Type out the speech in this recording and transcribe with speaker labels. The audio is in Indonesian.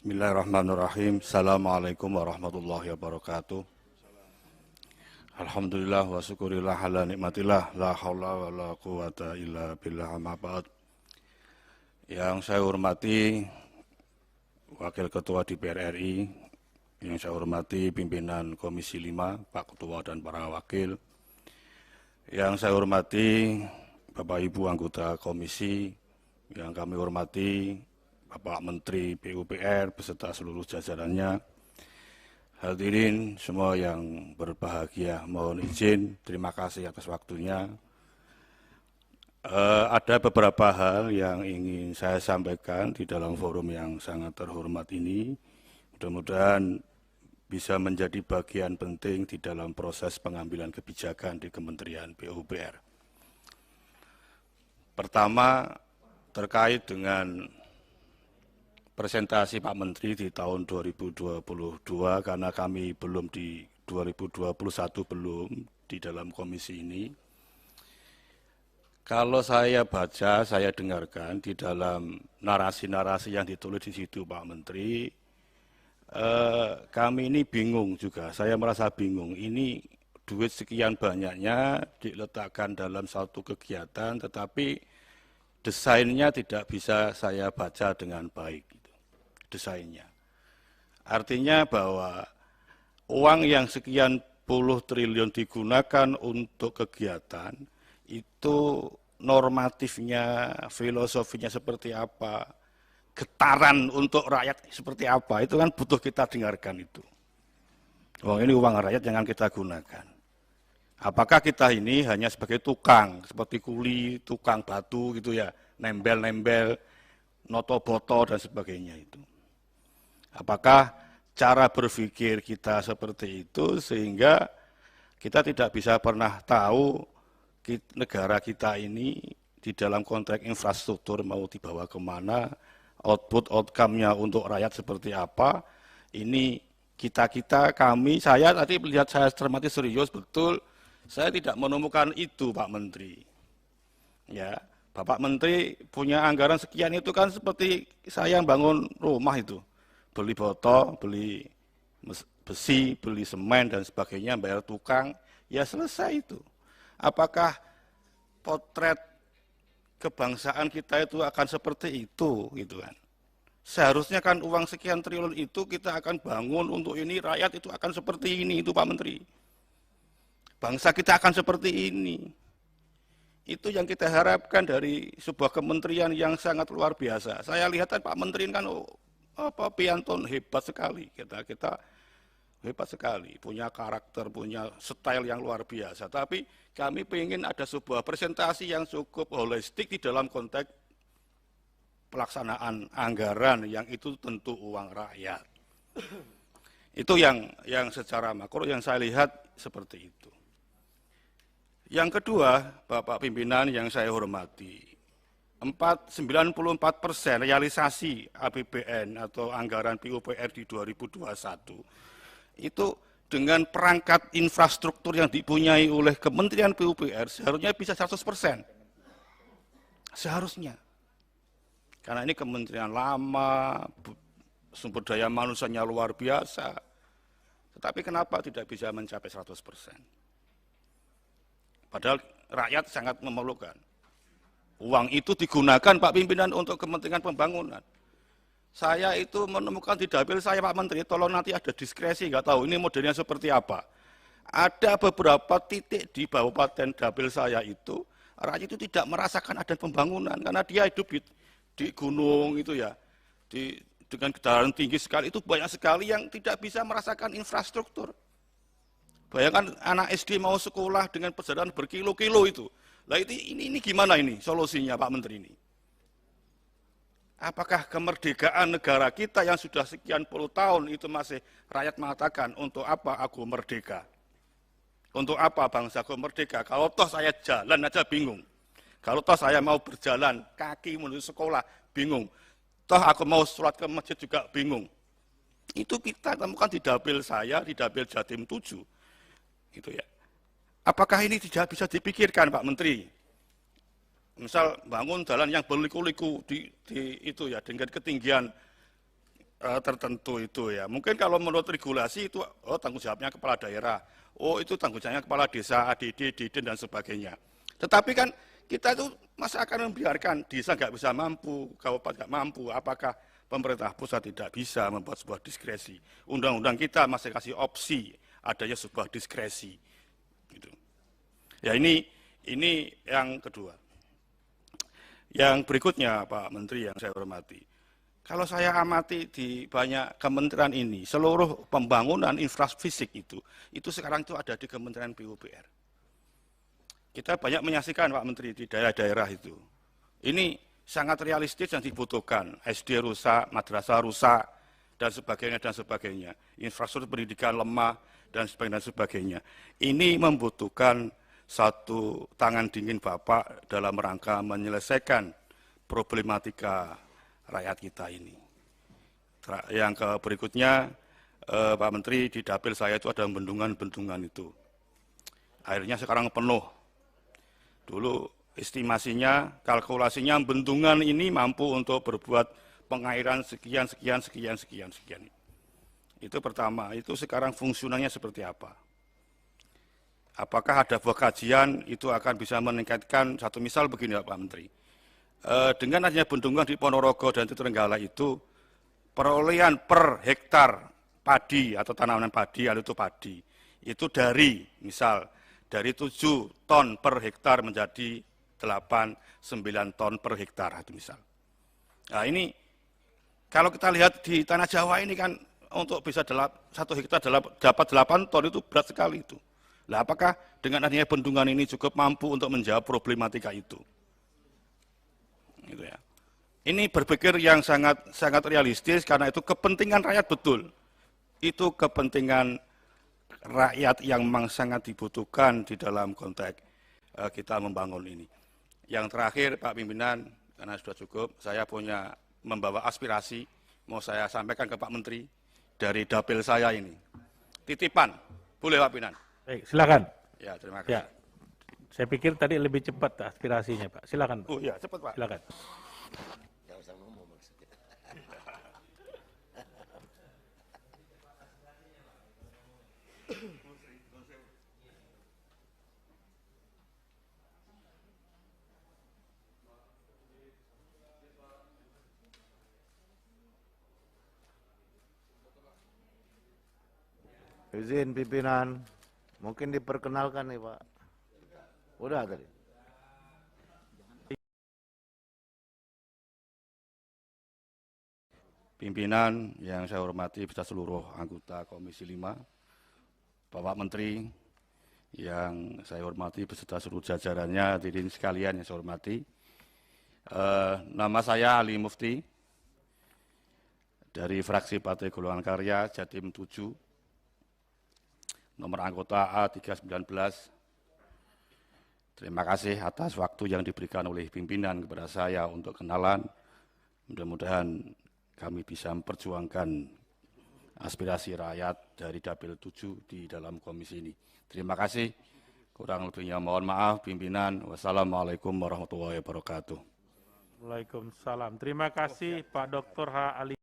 Speaker 1: Bismillahirrahmanirrahim. Assalamualaikum warahmatullahi wabarakatuh. Alhamdulillah wa syukurillah ala nikmatillah la haula wa la quwata illa billah amma ba'd. Yang saya hormati Wakil Ketua DPR RI, yang saya hormati pimpinan Komisi 5, Pak Ketua dan para wakil. Yang saya hormati Bapak Ibu anggota komisi, yang kami hormati Bapak Menteri PUPR beserta seluruh jajarannya. Hadirin semua yang berbahagia, mohon izin, terima kasih atas waktunya. Ada beberapa hal yang ingin saya sampaikan di dalam forum yang sangat terhormat ini. Mudah-mudahan bisa menjadi bagian penting di dalam proses pengambilan kebijakan di Kementerian PUPR. Pertama, terkait dengan presentasi Pak Menteri di tahun 2022, karena kami belum di 2021 belum di dalam komisi ini. Kalau saya baca, saya dengarkan di dalam narasi-narasi yang ditulis di situ Pak Menteri, kami ini bingung juga, saya merasa bingung. Ini duit sekian banyaknya diletakkan dalam satu kegiatan, tetapi desainnya tidak bisa saya baca dengan baik. Desainnya. Artinya bahwa uang yang sekian puluh triliun digunakan untuk kegiatan, itu normatifnya, filosofinya seperti apa, getaran untuk rakyat seperti apa, itu kan butuh kita dengarkan itu. Uang ini uang rakyat, jangan kita gunakan. Apakah kita ini hanya sebagai tukang, seperti kuli, tukang batu gitu ya, nembel-nembel, noto-boto dan sebagainya itu. Apakah cara berpikir kita seperti itu sehingga kita tidak bisa pernah tahu negara kita ini di dalam konteks infrastruktur mau dibawa kemana, output outcome-nya untuk rakyat seperti apa. Ini kami, saya tadi melihat, saya cermati serius betul, saya tidak menemukan itu Pak Menteri. Ya, Bapak Menteri punya anggaran sekian itu kan seperti saya bangun rumah itu. Beli botol, beli besi, beli semen dan sebagainya, bayar tukang, ya selesai itu. Apakah potret kebangsaan kita itu akan seperti itu, gitu kan? Seharusnya kan uang sekian triliun itu kita akan bangun untuk ini, rakyat itu akan seperti ini, itu Pak Menteri. Bangsa kita akan seperti ini. Itu yang kita harapkan dari sebuah kementerian yang sangat luar biasa. Saya lihat kan Pak Menteri kan Piantun hebat sekali, kita hebat sekali, punya karakter, punya style yang luar biasa. Tapi kami ingin ada sebuah presentasi yang cukup holistik di dalam konteks pelaksanaan anggaran yang itu tentu uang rakyat. Itu yang secara makro yang saya lihat seperti itu. Yang kedua, Bapak Pimpinan yang saya hormati, 94% realisasi APBN atau anggaran PUPR di 2021 itu dengan perangkat infrastruktur yang dipunyai oleh Kementerian PUPR seharusnya bisa 100%. Seharusnya. Karena ini kementerian lama, sumber daya manusianya luar biasa. Tetapi kenapa tidak bisa mencapai 100%? Padahal rakyat sangat memerlukan. Uang itu digunakan Pak Pimpinan untuk kepentingan pembangunan. Saya itu menemukan di dapil saya Pak Menteri, tolong nanti ada diskresi, nggak tahu ini modelnya seperti apa. Ada beberapa titik di kabupaten dapil saya itu, rakyat itu tidak merasakan ada pembangunan, karena dia hidup di gunung itu ya, dengan kedalaman tinggi sekali, itu banyak sekali yang tidak bisa merasakan infrastruktur. Bayangkan anak SD mau sekolah dengan perjalanan berkilo-kilo itu. Lah ini gimana ini solusinya Pak Menteri ini? Apakah kemerdekaan negara kita yang sudah sekian puluh tahun itu masih rakyat mengatakan untuk apa aku merdeka? Untuk apa bangsaku merdeka? Kalau toh saya jalan aja bingung. Kalau toh saya mau berjalan kaki menuju sekolah bingung. Toh aku mau sholat ke masjid juga bingung. Itu kita temukan di dapil saya, di dapil Jatim 7. Itu ya. Apakah ini tidak bisa dipikirkan Pak Menteri? Misal bangun jalan yang berliku-liku di itu ya dengan ketinggian tertentu itu ya. Mungkin kalau menurut regulasi itu tanggung jawabnya kepala daerah, itu tanggung jawabnya kepala desa, ADD, Diden dan sebagainya. Tetapi kan kita itu masa akan membiarkan desa nggak bisa mampu, kabupaten nggak mampu, apakah pemerintah pusat tidak bisa membuat sebuah diskresi? Undang-undang kita masih kasih opsi adanya sebuah diskresi. Gitu. Ya ini yang kedua. Yang berikutnya Pak Menteri yang saya hormati. Kalau saya amati di banyak kementerian ini, seluruh pembangunan infrafisik itu sekarang itu ada di Kementerian PUPR. Kita banyak menyaksikan Pak Menteri di daerah-daerah itu. Ini sangat realistis yang dibutuhkan. SD rusak, madrasah rusak, dan sebagainya. Infrastruktur pendidikan lemah, dan sebagainya. Ini membutuhkan satu tangan dingin Bapak dalam rangka menyelesaikan problematika rakyat kita ini. Yang berikutnya, Pak Menteri, di dapil saya itu ada bendungan-bendungan itu. Airnya sekarang penuh. Dulu estimasinya, kalkulasinya bendungan ini mampu untuk berbuat pengairan sekian. Itu pertama, itu sekarang fungsionalnya seperti apa? Apakah ada buah kajian itu akan bisa meningkatkan, satu misal begini Pak Menteri, dengan adanya bendungan di Ponorogo dan Terenggala itu, perolehan per hektar padi atau tanaman padi, itu dari, misal, dari 7 ton per hektar menjadi 8-9 ton per hektar, itu misal. Nah ini, kalau kita lihat di Tanah Jawa ini kan, untuk bisa 1 hektar dapat 8 ton itu berat sekali itu. Nah, apakah dengan adanya bendungan ini cukup mampu untuk menjawab problematika itu? Gitu ya. Ini berpikir yang sangat realistis karena itu kepentingan rakyat betul. Itu kepentingan rakyat yang memang sangat dibutuhkan di dalam konteks kita membangun ini. Yang terakhir Pak Pimpinan, karena sudah cukup, saya punya membawa aspirasi, mau saya sampaikan ke Pak Menteri dari dapil saya ini. Titipan, boleh Pak Pimpinan?
Speaker 2: Baik, silakan.
Speaker 1: Ya, terima kasih.
Speaker 2: Ya, saya pikir tadi lebih cepat aspirasinya, Pak. Silakan, Pak.
Speaker 1: Oh iya, cepat Pak.
Speaker 2: Silakan.
Speaker 3: Nggak usah ngomong maksudnya. Izin pimpinan, mungkin diperkenalkan nih Pak. Udah tadi.
Speaker 1: Pimpinan yang saya hormati beserta seluruh anggota Komisi 5, Bapak Menteri yang saya hormati beserta seluruh jajarannya, hadirin sekalian yang saya hormati. Nama saya Ali Mufti dari fraksi Partai Golongan Karya Jatim 7, nomor anggota A319. Terima kasih atas waktu yang diberikan oleh pimpinan kepada saya untuk kenalan. Mudah-mudahan kami bisa memperjuangkan aspirasi rakyat dari dapil 7 di dalam komisi ini. Terima kasih. Kurang lebihnya mohon maaf pimpinan. Wassalamualaikum warahmatullahi wabarakatuh.
Speaker 2: Waalaikumsalam. Terima kasih Pak Dr. H. Ali.